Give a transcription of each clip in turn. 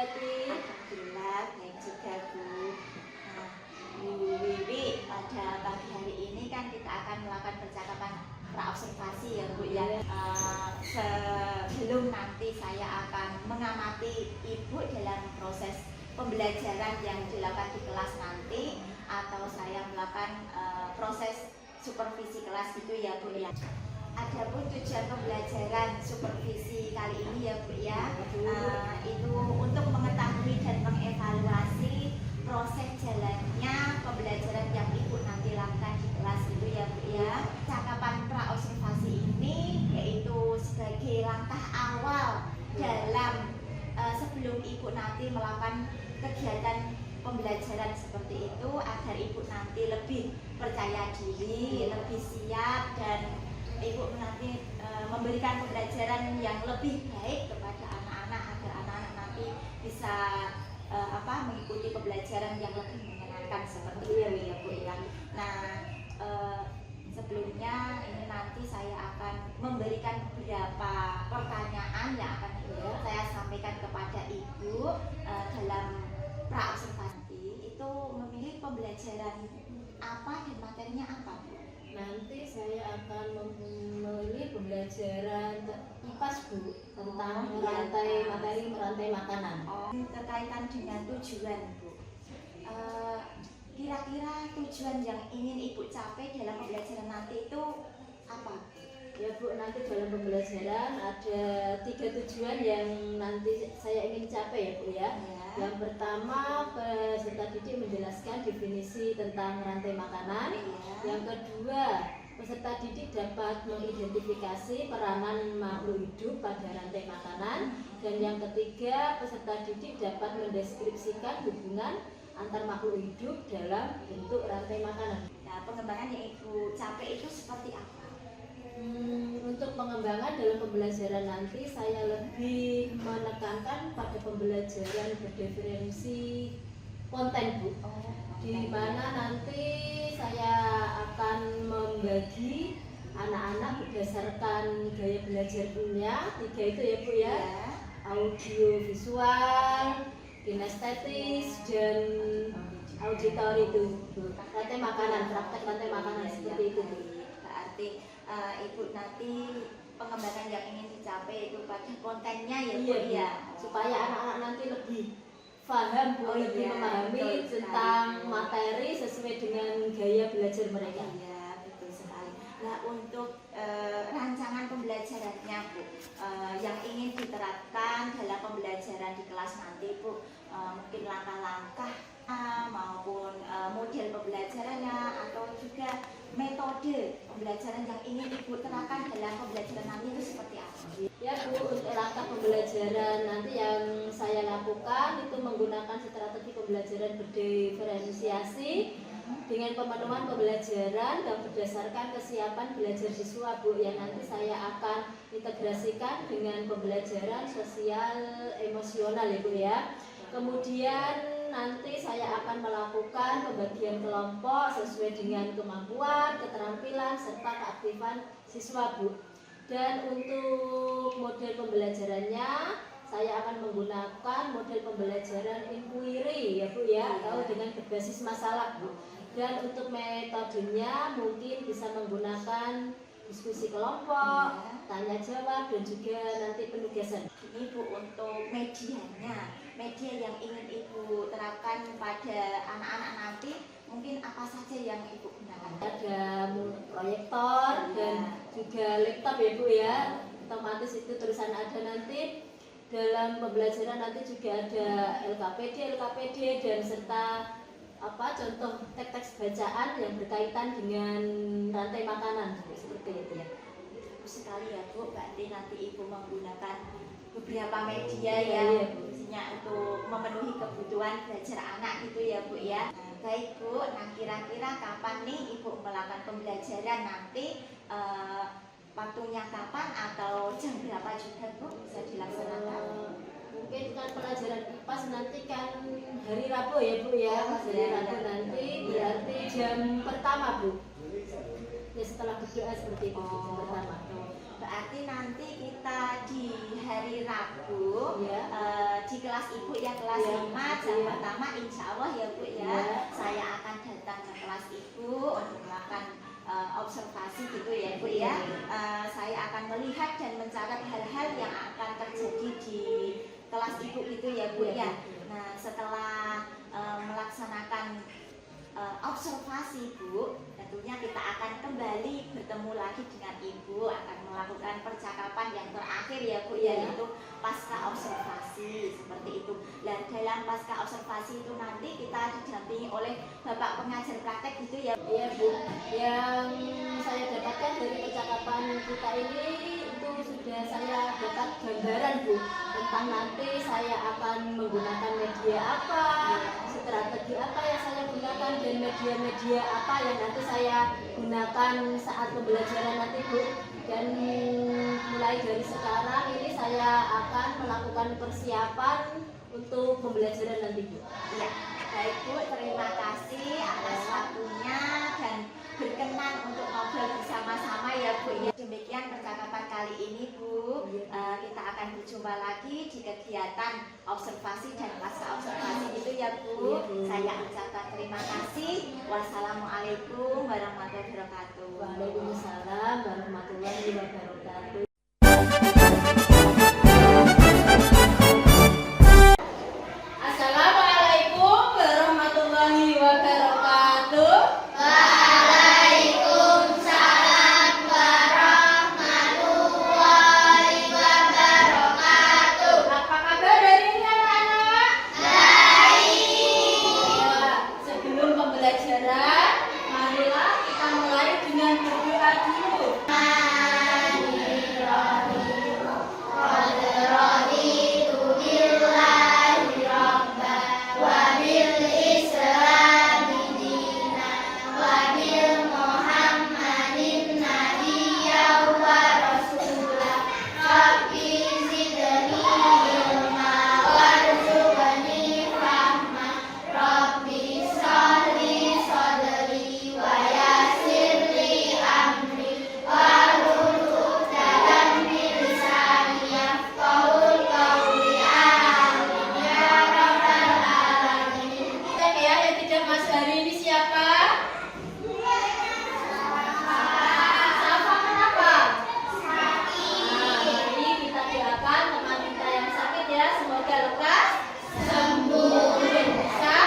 Tati? Alhamdulillah baik juga Bu. Nah, Bu Wiwi, pada pagi hari ini kan kita akan melakukan percakapan praobservasi ya Bu ya. Sebelum nanti saya akan mengamati Ibu dalam proses pembelajaran yang dilakukan di kelas nanti, atau saya melakukan proses supervisi kelas itu ya Bu ya. Adapun tujuan pembelajaran supervisi kali ini ya Bu ya, itu untuk mengetahui dan mengevaluasi proses jalannya pembelajaran yang Ibu nanti lakukan di kelas itu ya Bu ya. Cakapan praobservasi ini yaitu sebagai langkah awal dalam sebelum Ibu nanti melakukan kegiatan pembelajaran seperti itu, agar Ibu nanti lebih percaya diri, lebih siap, dan Ibu nanti memberikan pembelajaran yang lebih baik kepada anak-anak, agar anak-anak nanti bisa mengikuti pembelajaran yang lebih menyenangkan seperti itu ya Bu ya. Nah, sebelumnya ini nanti saya akan memberikan beberapa pertanyaan yang akan saya sampaikan kepada Ibu dalam praobservasi. Itu memilih pembelajaran apa dan materinya apa Bu? Nanti saya akan memilih pembelajaran IPAS Bu, tentang materi merantai makanan. Terkaitan dengan tujuan Bu, kira-kira tujuan yang ingin Ibu capai dalam pembelajaran nanti itu apa? Ya Bu, nanti dalam pembelajaran ada 3 tujuan yang nanti saya ingin capai ya Bu ya. Yang pertama, peserta didik menjelaskan definisi tentang rantai makanan. Yang kedua, peserta didik dapat mengidentifikasi peranan makhluk hidup pada rantai makanan. Dan yang ketiga, peserta didik dapat mendeskripsikan hubungan antar makhluk hidup dalam bentuk rantai makanan. Nah, pengembangan yang Ibu capai itu seperti apa? Untuk pengembangan dalam pembelajaran nanti saya lebih menekankan pada pembelajaran berdiferensi konten Bu, di mana nanti saya akan membagi anak-anak berdasarkan gaya belajarnya 3 itu ya Bu ya, audio visual, kinestetis, dan auditori itu Bu. Rantai makanan, praktek rantai makanan seperti itu Bu. Berarti Ibu nanti pengembangan yang ingin dicapai itu pada kontennya ya Bu ya, supaya anak-anak nanti lebih paham Bu, lebih memahami tentang materi sesuai dengan gaya belajar mereka. Iya, betul sekali. Nah, untuk rancangan pembelajarannya Bu, yang ingin diterapkan dalam pembelajaran di kelas nanti Bu, mungkin langkah-langkah maupun model pembelajarannya, atau juga metode pembelajaran yang ingin Ibu terapkan dalam pembelajaran nanti itu seperti apa? Ya Bu, untuk langkah pembelajaran nanti yang saya lakukan itu menggunakan strategi pembelajaran berdiferensiasi dengan pemenuhan pembelajaran dan berdasarkan kesiapan belajar siswa Bu, yang nanti saya akan integrasikan dengan pembelajaran sosial emosional ya Bu ya. Kemudian nanti saya akan melakukan pembagian kelompok sesuai dengan kemampuan, keterampilan, serta keaktifan siswa Bu. Dan untuk model pembelajarannya saya akan menggunakan model pembelajaran inquiry ya Bu ya, atau dengan berbasis masalah Bu. Dan untuk metodenya mungkin bisa menggunakan diskusi kelompok, tanya jawab, dan juga nanti penugasan. Ini Bu, untuk medianya, media yang ingin Ibu terapkan pada anak-anak nanti mungkin apa saja yang Ibu gunakan? Ada proyektor dan juga laptop ya Bu ya, otomatis itu tulisan ada nanti. Dalam pembelajaran nanti juga ada LKPD dan serta contoh teks bacaan yang berkaitan dengan rantai makanan seperti itu ya. Bagus sekali ya Bu, berarti nanti Ibu menggunakan beberapa media khususnya untuk memenuhi kebutuhan belajar anak gitu ya Bu ya. Nah, baik Bu, nah kira-kira kapan nih Ibu melakukan pembelajaran nanti, waktunya kapan atau jam berapa juga Bu bisa dilaksanakan? Mungkin kan pelajaran IPAS nanti kan hari Rabu ya Bu ya, hari Rabu nanti berarti jam pertama Bu ya, setelah berdoa seperti itu jam pertama. berarti nanti kita di hari Rabu Ya. di kelas Ibu ya, kelas Ya. 5 jam Ya. pertama insya Allah ya Bu ya, Ya. saya akan datang ke kelas Ibu untuk melakukan observasi gitu ya Bu ya. Saya akan melihat dan mencatat hal-hal yang akan terjadi di kelas Ibu gitu ya Bu ya. Nah setelah melaksanakan observasi Bu, tentunya kita akan kembali bertemu lagi dengan Ibu, akan melakukan percakapan yang terakhir ya Bu, yaitu pasca observasi seperti itu. Dan dalam pasca observasi itu nanti kita didampingi oleh Bapak pengajar praktek gitu ya. Iya Bu, yang saya dapatkan dari percakapan kita ini itu sudah saya dapat gambaran Bu tentang nanti saya akan menggunakan media apa, strategi apa yang saya gunakan, dan media-media apa yang nanti saya gunakan saat pembelajaran nanti Bu. Dan mulai dari sekarang ini saya akan melakukan persiapan untuk pembelajaran nanti Bu. Ya, baik Bu, terima kasih atas waktunya dan berkenan untuk ngobrol bersama-sama ya Bu. Ya, demikian percakapan kali ini Bu. Kita akan berjumpa lagi di kegiatan observasi dan pasca observasi itu ya Bu. Saya ucapkan terima kasih. Wassalamualaikum warahmatullahi wabarakatuh. Waalaikumsalam warahmatullahi wabarakatuh. Assalamualaikum warahmatullahi wabarakatuh. Waalaikumsalam warahmatullahi wabarakatuh. Apa kabar hari ini anak-anak? Baik. Sebelum pembelajaran, marilah kita mulai dengan berdoa dulu. Raditu billahi rabban wa bil islami dinan wa bil muhammadin nabiyyan wa rasulah. Rabbi zidni ilma warzuqni fahma. Rabbi shrahli sadri wa yassir li amri wahlul 'uqdatam min lisani yafqahul qawli. Amin ya rabbal alamin. Cek ya, yang tidak masuk hari ini siapa? Safa kenapa? Mari kita doakan teman kita yang sakit ya, semoga lekas sembuh dan bisa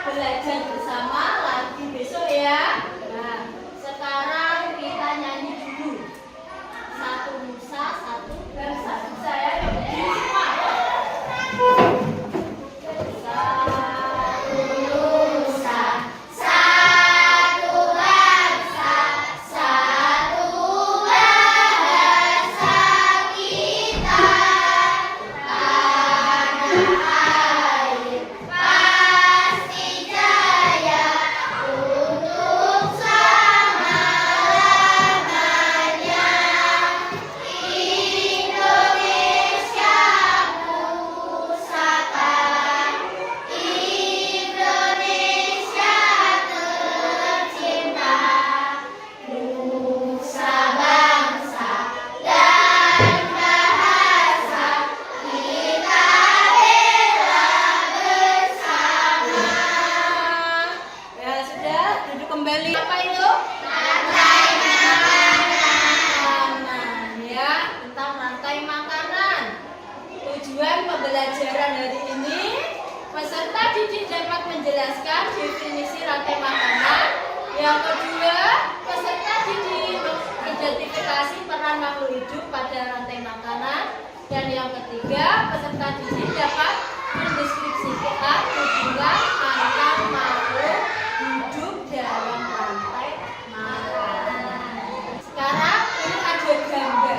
belajar bersama lagi besok ya. Nah, sekarang kita nyanyi dulu. Satu Nusa, satu bangsa. Bisa ya, yang berdiri semua. Satu Nusa, satu bangsa, satu bahasa kita. Tanah air pasti jaya untuk selama-lamanya. Indonesia pusaka, Indonesia tercinta. Nusa bangsa dan bahasa kita bela bersama. Ya sudah, duduk kembali. Apa itu? Rantai Makanan ya, tentang rantai makanan. Tujuan pembelajaran hari ini, peserta didik dapat menjelaskan definisi rantai makanan. Yang kedua, peserta didik mengidentifikasi peran makhluk hidup pada rantai makanan. Dan yang ketiga, peserta didik dapat mendeskripsikan hubungan antar makhluk hidup dalam rantai makanan. Sekarang ini ada gambar.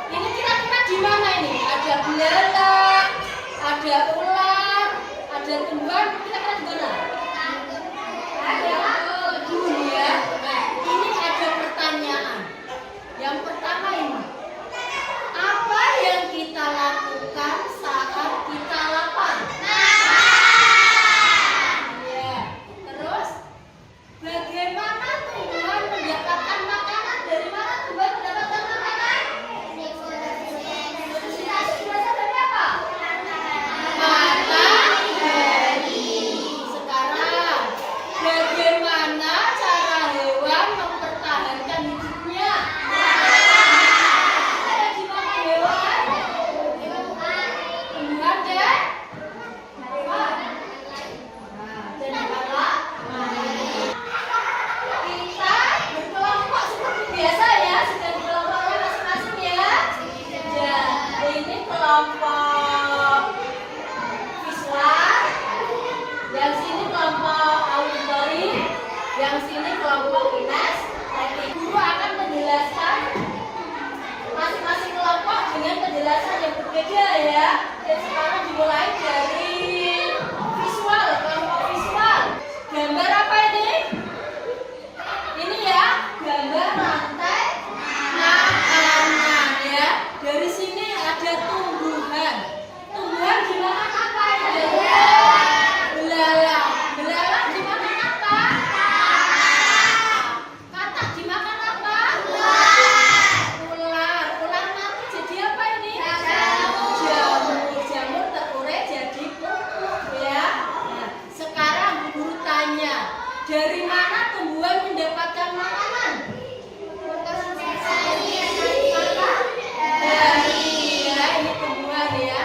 Ini kira-kira di mana ini? Ada belalang, ada ular, ada tumbuhan. Kira-kira di mana? Ada dulu ya. Ini ada pertanyaan. Yang pertama ini, apa yang kita lakukan saat kita lapar? penjelasan yang berbeda ya. Dan sekarang dimulai dari visual, kelompok visual. Gambar apa ini? Ini ya, gambar rantai makanan ya. Dari sini ada tumbuhan. Tumbuhan dimakan apa ya? Belalang. Belalang dimakan apa? Katak dimakan apa? Ular. Ular mati jadi apa ini? Jamur. Jamur terurai jadi pupuk ya. Nah, sekarang guru tanya, dari mana tumbuhan mendapatkan makanan? Dari ya, ini tumbuhan ya.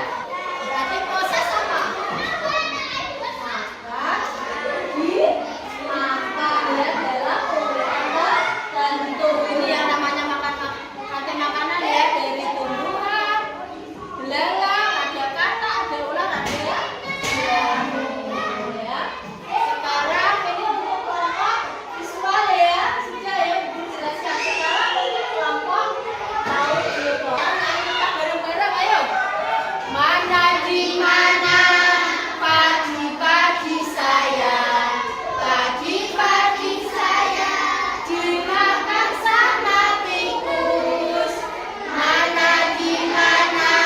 Berarti proses apa? Makan ya dalam urutan tertentu. Ini yang namanya rantai makanan ya, dari tumbuhan, belalang, ada katak, ada ular, ada jamur ya. Sekarang ini untuk kelompok visual ya, sudah ya Ibu jelaskan. Sekarang untuk kelompok audio. Kita bareng-bareng ayo. Mana di mana pagi-pagi saya, pagi-pagi saya dimakan sama tikus. Mana di mana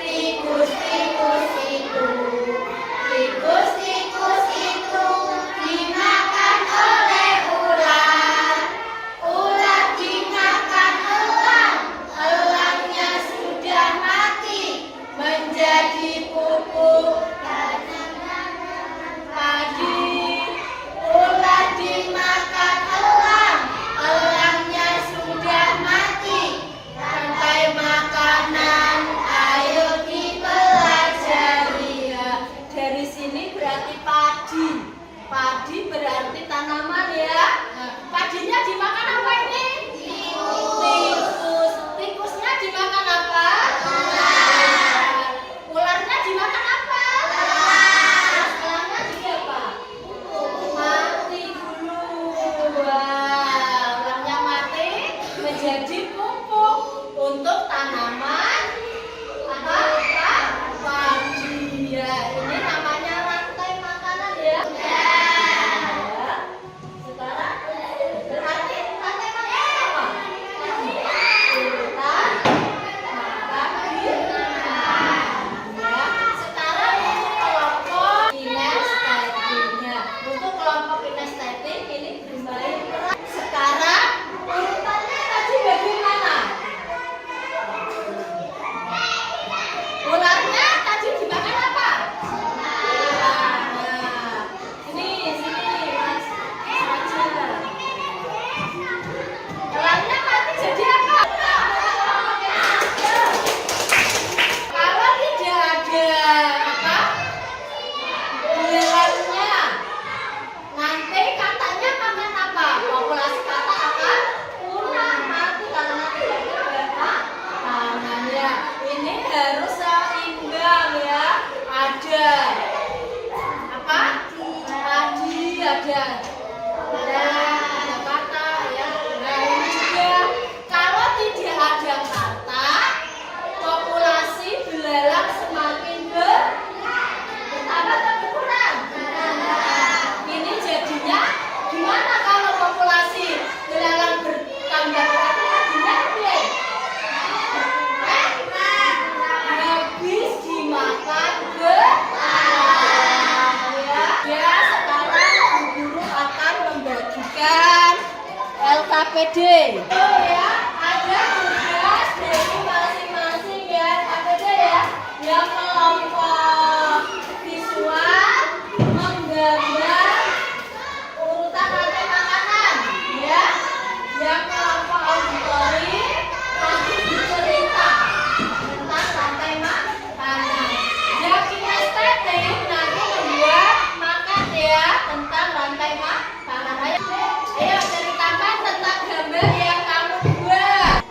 tikus-tikus itu, tikus-tikus itu dimakan oleh ular. Ular dimakan elang, elangnya sudah mati menjadi pupuk padi. Ular dimakan elang, elangnya sudah mati. Rantai makanan, ayo dipelajari ya. Dari sini berarti padi. Padi berarti tanaman ya. Nah, padinya dimakan apa ini? Tikus. Tikusnya dimakan apa? Ular. Ularnya dimakan apa? Elangnya juga apa? Mati dulu. Wah, ulangnya mati menjadi pupuk untuk tanaman apa? Padi ya. Ini namanya rantai makanan ya. Sekarang berarti rantai makanan apa? Urutan makan ya. Sekarang untuk kelompok kinestetiknya. Untuk kelompok kinestetik ini kembali sekarang urutannya tadi bagaimana? Ularnya tadi dimakan apa? Ular. Nah, sini Mas Raja. Elangnya mati jadi apa? Kalau tidak ada apa? Belangnya, nanti katanya makan apa? Populasi katak akan punah mati karena tidak ada makanannya. Ini harus seimbang ya. Ada apa? Padi ada. Ada katak ya. Nah ini juga kalau tidak ada katak, populasi belalang semakin bertambah atau berkurang? Ini jadinya gimana kalau populasi belalang bertambah? Berarti jadinya apa? Habis dimakan belalang ya. Sekarang guru akan membagikan LKPD. Oh ya, ada tugas dari masing-masing ya LKPD ya. Yang kelompok visual menggambar urutan rantai makanan ya. Yang kelompok auditori nanti bercerita tentang rantai makanan. Yang kinestetik nanti membuat makan ya tentang rantai makanan. Ayo ceritakan tentang gambar yang kamu buat.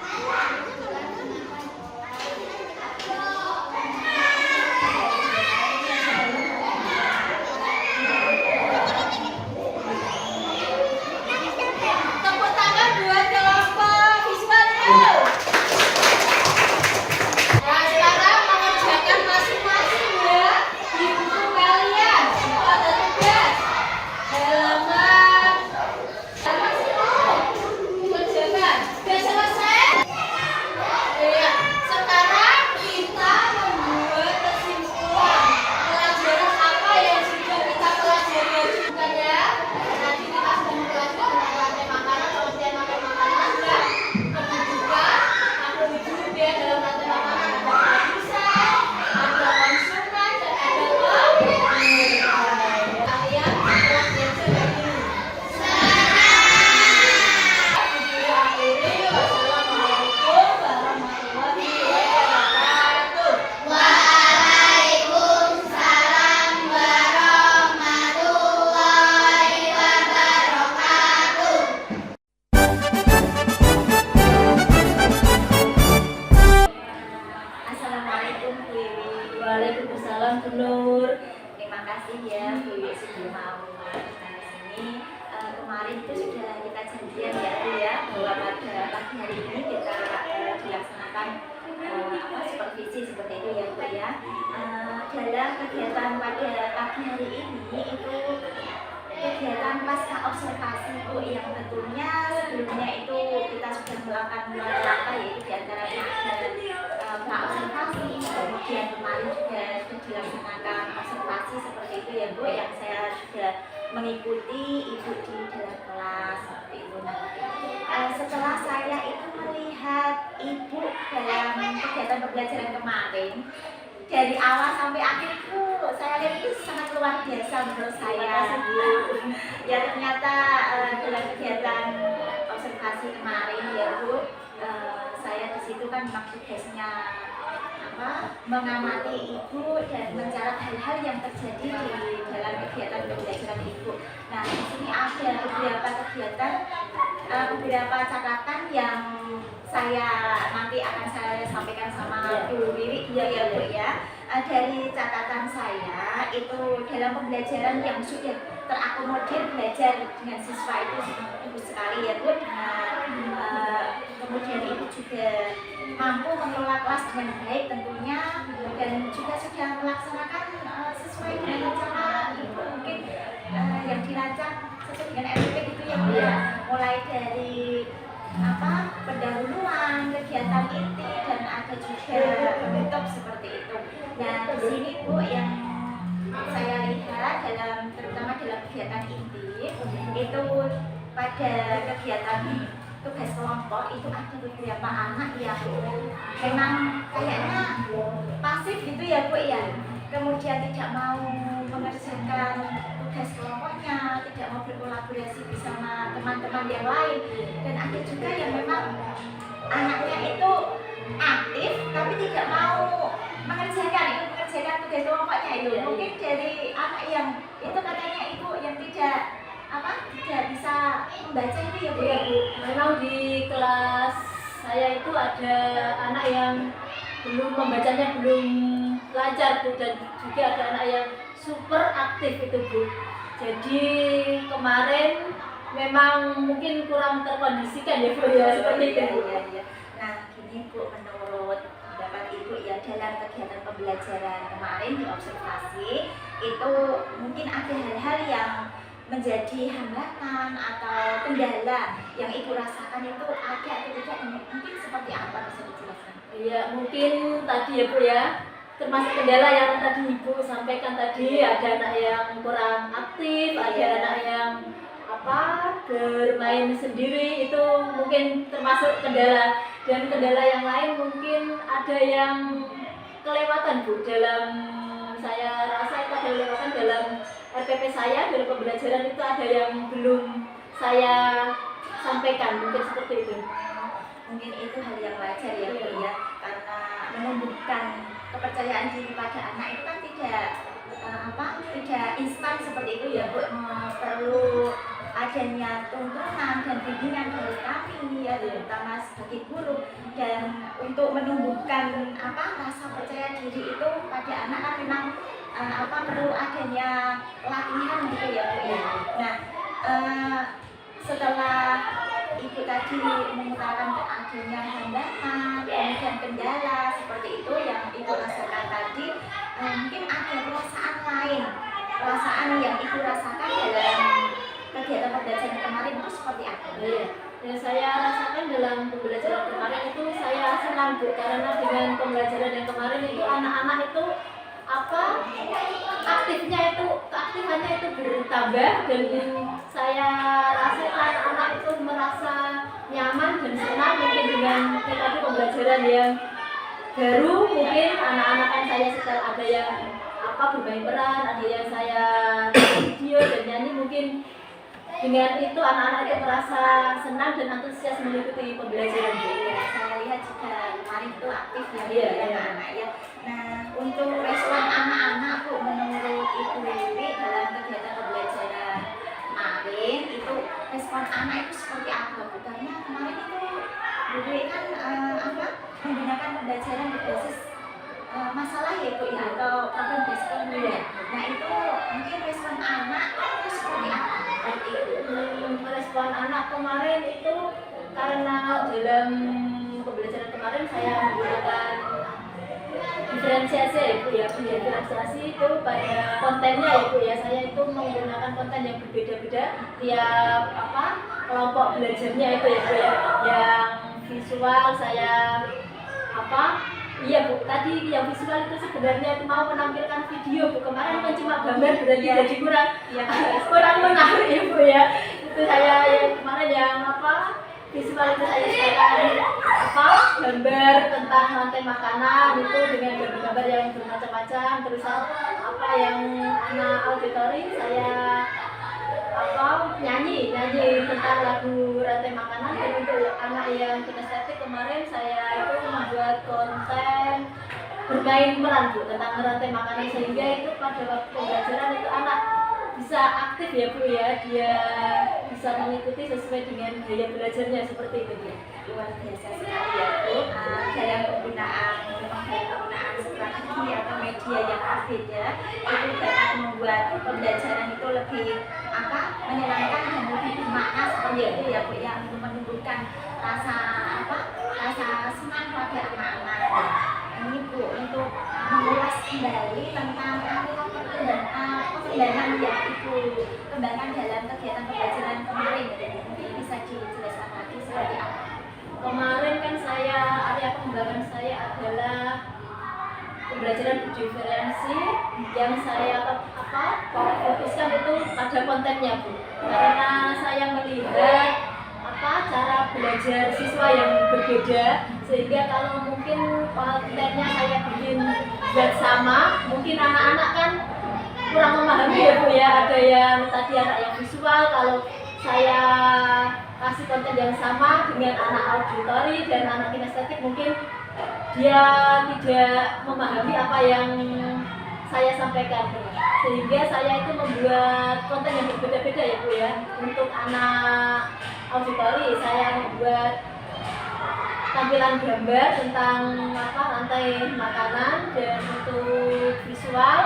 pagi hari ini kita dilaksanakan supervisi seperti itu ya Bu ya. Dalam kegiatan pada pagi hari ini itu kegiatan pasca observasi Bu, yang tentunya sebelumnya itu kita sudah melakukan langkah yaitu diantaranya ada observasi, kemudian kemarin juga sudah dilaksanakan observasi seperti itu ya Bu, yang saya sudah mengikuti Ibu di dalam kelas seperti itu. Setelah saya itu melihat Ibu dalam kegiatan pembelajaran kemarin, dari awal sampai akhir itu saya lihat itu sangat luar biasa menurut saya. Ya ternyata dalam kegiatan observasi kemarin ya Bu, saya di situ kan memang tugasnya mengamati Ibu dan mencatat hal-hal yang terjadi di dalam kegiatan pembelajaran Ibu. Nah, di sini ada beberapa kegiatan, beberapa catatan yang nanti akan saya sampaikan sama Bu Wiwi ya Bu ya. Dari catatan saya itu dalam pembelajaran yang sudah terakomodir belajar dengan siswa itu bagus sekali ya Bu. Kemudian Ibu juga mampu mengelola kelas dengan baik tentunya, dan juga sudah melaksanakan sesuai dengan cara Ibu mungkin yang dirancang sesuai dengan RPP gitu ya Bu ya. Mulai dari pendahuluan, kegiatan inti, dan ada juga penutup seperti itu. Nah, di sini Bu yang saya lihat terutama dalam kegiatan inti itu pada kegiatan tugas kelompok itu ada beberapa anak yang memang kayaknya pasif gitu ya Bu ya, kemudian tidak mau mengerjakan tugas kelompoknya, tidak mau berkolaborasi bersama teman-teman yang lain, dan ada juga yang memang anaknya itu aktif tapi tidak mau mengerjakan tugas kelompoknya itu. Mungkin dari anak yang itu katanya Ibu yang tidak bisa membaca itu ya Bu ya. Memang di kelas saya itu ada anak yang membacanya belum lancar Bu, dan juga ada anak yang super aktif itu Bu. Jadi kemarin memang mungkin kurang terkondisikan ya Bu ya, seperti itu. Ya. Nah, gini Bu, menurut pendapat Ibu ya, dalam kegiatan pembelajaran kemarin di observasi itu mungkin ada hal-hal yang menjadi hambatan atau kendala yang Ibu rasakan itu ada atau tidak, mungkin seperti apa, bisa dijelaskan? Iya, mungkin tadi ya Bu ya, termasuk kendala yang tadi Ibu sampaikan tadi, ada anak yang kurang aktif, ada anak yang bermain sendiri, itu mungkin termasuk kendala. Dan kendala yang lain mungkin ada yang kelewatan Bu, dalam saya rasa itu ada kelewatan dalam RPP saya, dalam pembelajaran itu ada yang belum saya sampaikan, mungkin seperti itu. Mungkin itu hal yang wajar ya Bu ya, karena menumbuhkan kepercayaan diri pada anak itu kan tidak instan seperti itu ya Bu. Perlu adanya tuntunan dan bimbingan dari kami ya, terutama sebagai guru, dan untuk menumbuhkan rasa percaya diri itu pada anak kan memang perlu adanya latihan gitu ya Bu ya. Nah, setelah Ibu tadi mengutarakan adanya hambatan, kemudian kendala seperti itu yang Ibu rasakan tadi, mungkin ada perasaan yang Ibu rasakan dalam kegiatan pembelajaran kemarin itu seperti apa? Yang saya rasakan dalam pembelajaran kemarin itu saya senang Bu, karena dengan pembelajaran yang kemarin itu anak-anak itu keaktifannya itu bertambah, dan saya rasa anak-anak itu merasa nyaman dan senang mungkin dengan metode pembelajaran yang baru. Mungkin anak-anak kan saya setel ada yang bermain peran, ada yang saya video dan nyanyi, mungkin dengan itu anak-anak itu merasa senang dan antusias mengikuti pembelajaran. Saya lihat juga kemarin itu aktif ya anak-anak ya. Nah, untuk respon anak-anak Bu, menurut Ibu Wiwi dalam kegiatan pembelajaran kemarin itu respon anak itu seperti apa Bu? Karena kemarin itu Bu Wiwi kan menggunakan pembelajaran berbasis masalah ya Bu ya, atau problem based learning ya. Nah, itu mungkin respon anak itu seperti apa? Respon anak kemarin itu karena dalam pembelajaran kemarin saya menggunakan diferensiasi ya Bu ya, diferensiasi itu pada kontennya ya Bu ya, saya itu menggunakan konten yang berbeda-beda tiap kelompok belajarnya itu ya Bu ya, yang visual saya iya Bu, tadi yang visual itu sebenarnya itu mau menampilkan video Bu, kemarin kan cuma gambar berarti jadi kurang menarik ya Bu ya, itu saya yang kemarin yang visual itu saya sediakan gambar tentang rantai makanan itu dengan gambar-gambar yang bermacam-macam, terus yang anak auditori saya nyanyi tentang lagu rantai makanan, dan untuk anak yang kinestetik kemarin saya itu membuat konten bermain peran Bu tentang rantai makanan, sehingga itu pada waktu pembelajaran itu anak bisa aktif ya Bu ya, dia bisa mengikuti sesuai dengan gaya belajarnya seperti itu Bu. Luar biasa sekali ya Bu, dalam penggunaan strategi atau media yang berbeda itu dapat membuat pembelajaran itu lebih menyenangkan dan lebih bermakna seperti itu ya Bu, yang menumbuhkan rasa senang pada anak-anak. Ini Bu, untuk mengulas kembali tentang perkembangan yang Ibu kembangkan dalam kegiatan pembelajaran kemarin, mungkin bisa dijelaskan lagi seperti apa? Kemarin kan area pengembangan saya adalah pembelajaran berdiferensi, yang saya fokuskan itu pada kontennya Bu, karena saya melihat cara belajar siswa yang berbeda, sehingga kalau mungkin kontennya saya bikin buat sama, mungkin anak-anak kan kurang memahami ya Bu ya, ada yang tadi anak yang visual, kalau saya kasih konten yang sama dengan anak auditori dan anak kinestetik, mungkin dia tidak memahami apa yang saya sampaikan, sehingga saya itu membuat konten yang berbeda-beda ya Bu ya. Untuk anak auditori saya membuat tampilan gambar tentang rantai makanan, dan untuk visual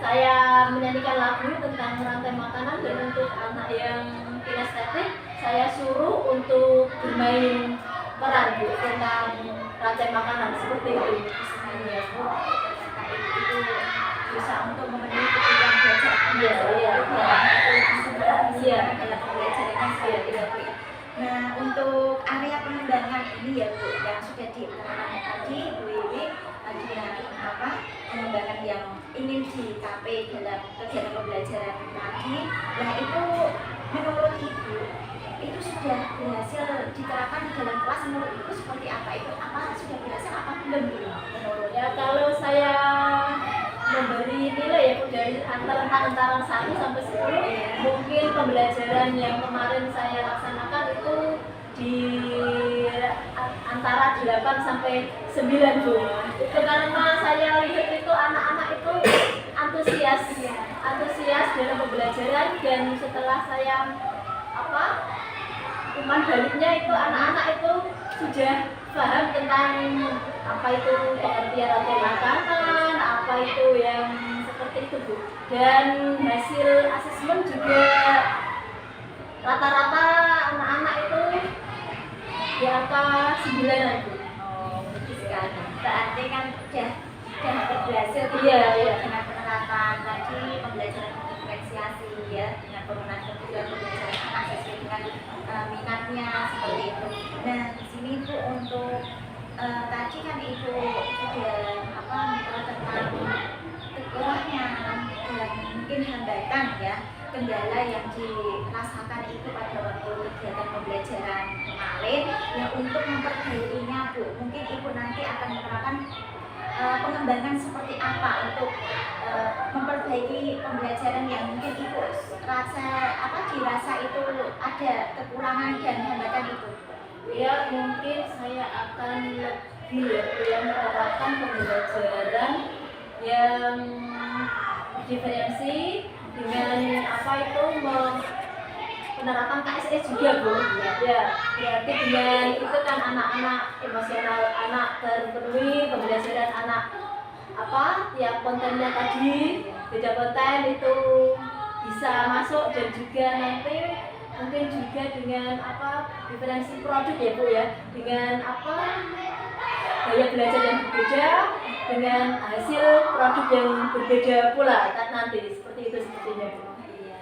saya menyanyikan lagu tentang rantai makanan, dan untuk anak yang kinestetik saya suruh untuk bermain peran Bu tentang rantai makanan seperti itu. Ya Bu, itu bisa untuk memenuhi kebutuhan belajar. Iya. Dalam pembelajarannya seperti itu Bu. Nah, untuk area pengembangan ini ya Bu, yang sudah diutarakan tadi Bu Wiwi, pengembangan yang ingin dicapai dalam kegiatan pembelajaran tadi, nah itu menurut Ibu itu sudah berhasil diterapkan di dalam kelas, menurut Ibu seperti apa? Itu sudah berhasil apa belum menurut? Ya, kalau saya memberi nilai ya Bu, dari antara 1 sampai 10, mungkin pembelajaran yang kemarin saya laksanakan itu di antara 8 sampai 9 Bu. Itu karena saya lihat itu anak-anak itu antusias dalam pembelajaran, dan setelah saya umpan baliknya itu anak-anak itu sudah paham tentang apa itu pengertian rantai makanan, apa itu yang seperti itu Bu. Dan hasil asesmen juga rata-rata anak-anak itu di angka 9-an Bu. Bagus sekali. Berarti kan sudah berhasil dengan penerapan tadi pembelajaran diferensiasi ya, dengan penggunaan kebutuhan pembelajaran anak sesuai dengan minatnya seperti itu. Nah, di sini Bu, untuk tadi kan Ibu sudah tentang kekurangan dan mungkin hambatan ya, kendala yang dirasakan itu pada waktu kegiatan pembelajaran kemarin. Ya, untuk memperbaikinya Bu, mungkin Ibu nanti akan menerapkan pengembangan seperti apa untuk memperbaiki pembelajaran yang mungkin Ibu dirasa itu ada kekurangan dan hambatan itu. Ya, mungkin saya akan lebih menerapkan pembelajaran yang diferensi dengan penerapan KSE juga Bu. Ya, berarti dengan itu kan anak-anak emosional, anak terpenuhi, pembelajaran anak tiap kontennya tadi beda konten itu bisa masuk, dan juga nanti mungkin juga dengan diferensi produk ya Bu ya, dengan gaya belajar yang berbeda, dengan hasil produk yang berbeda pula nanti seperti itu sepertinya Bu. Iya.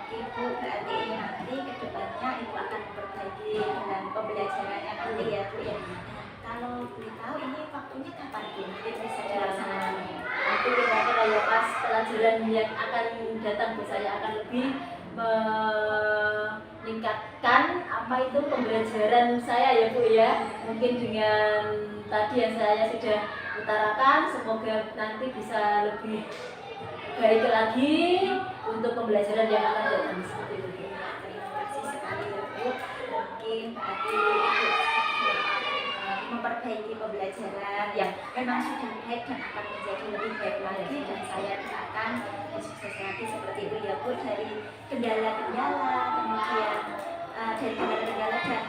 Ibu berarti nanti kedepannya Ibu akan memperbaiki dengan pembelajarannya nanti ya Bu ya. Kalau boleh tahu ini waktunya kapan Bu? Mungkin bisa dilaksanakan. Nanti kira-kira ya pas pelajaran yang akan datang Bu, saya akan lebih meningkatkan pembelajaran saya ya Bu ya. Mungkin dengan tadi yang saya sudah utarakan, semoga nanti bisa lebih baik lagi untuk pembelajaran yang akan datang seperti itu. Terima kasih sekali ya Bu. Mungkin berarti memperbaiki pembelajaran yang memang sudah baik dan akan menjadi lebih baik lagi, dan saya akan sukses lagi seperti itu ya Bu. Dari kendala-kendala, kemudian dari kendala-kendala dan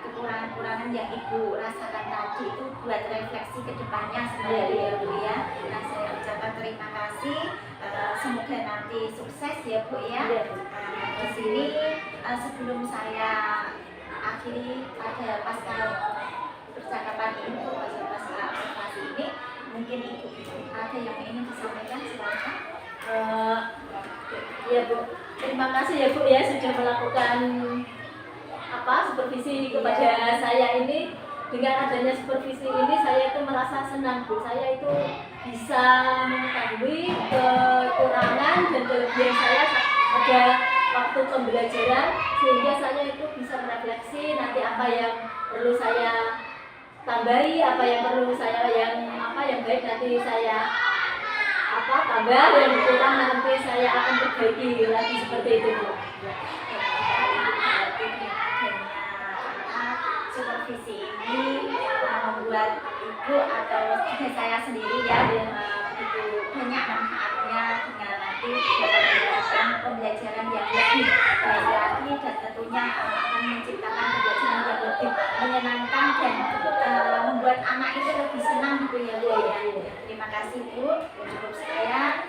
kekurangan-kekurangan yang Ibu rasakan tadi itu buat refleksi ke depannya seperti itu ya Bu ya. Nah, saya ucapkan terima kasih, semoga nanti sukses ya Bu ya. Di sini sebelum saya akhiri pada pasca percakapan ini, pasca observasi ini, mungkin Ibu ada yang ingin disampaikan, silakan. Ya Bu, terima kasih ya Bu ya sudah melakukan supervisi kepada saya ini. Dengan adanya supervisi ini saya itu merasa senang Bu, saya itu bisa mengetahui kekurangan dan kelebihan saya pada waktu pembelajaran, sehingga saya itu bisa merefleksi nanti apa yang perlu saya tambahi, apa yang perlu saya yang baik nanti saya tambah, yang kurang nanti saya akan perbaiki lagi seperti itu Bu. Supervisi ini membuat Ibu atau juga saya sendiri ya itu banyak manfaatnya, dengan nanti dapat mendapatkan pembelajaran yang lebih baik lagi, dan tentunya akan menciptakan pembelajaran yang lebih menyenangkan dan membuat anak itu lebih senang gitu ya Bu ya. Terima kasih Bu, cukup saya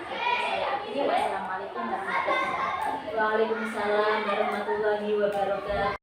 akhiri. Wassalamualaikum warahmatullahi wabarakatuh. Waalaikumsalam warahmatullahi wabarakatuh.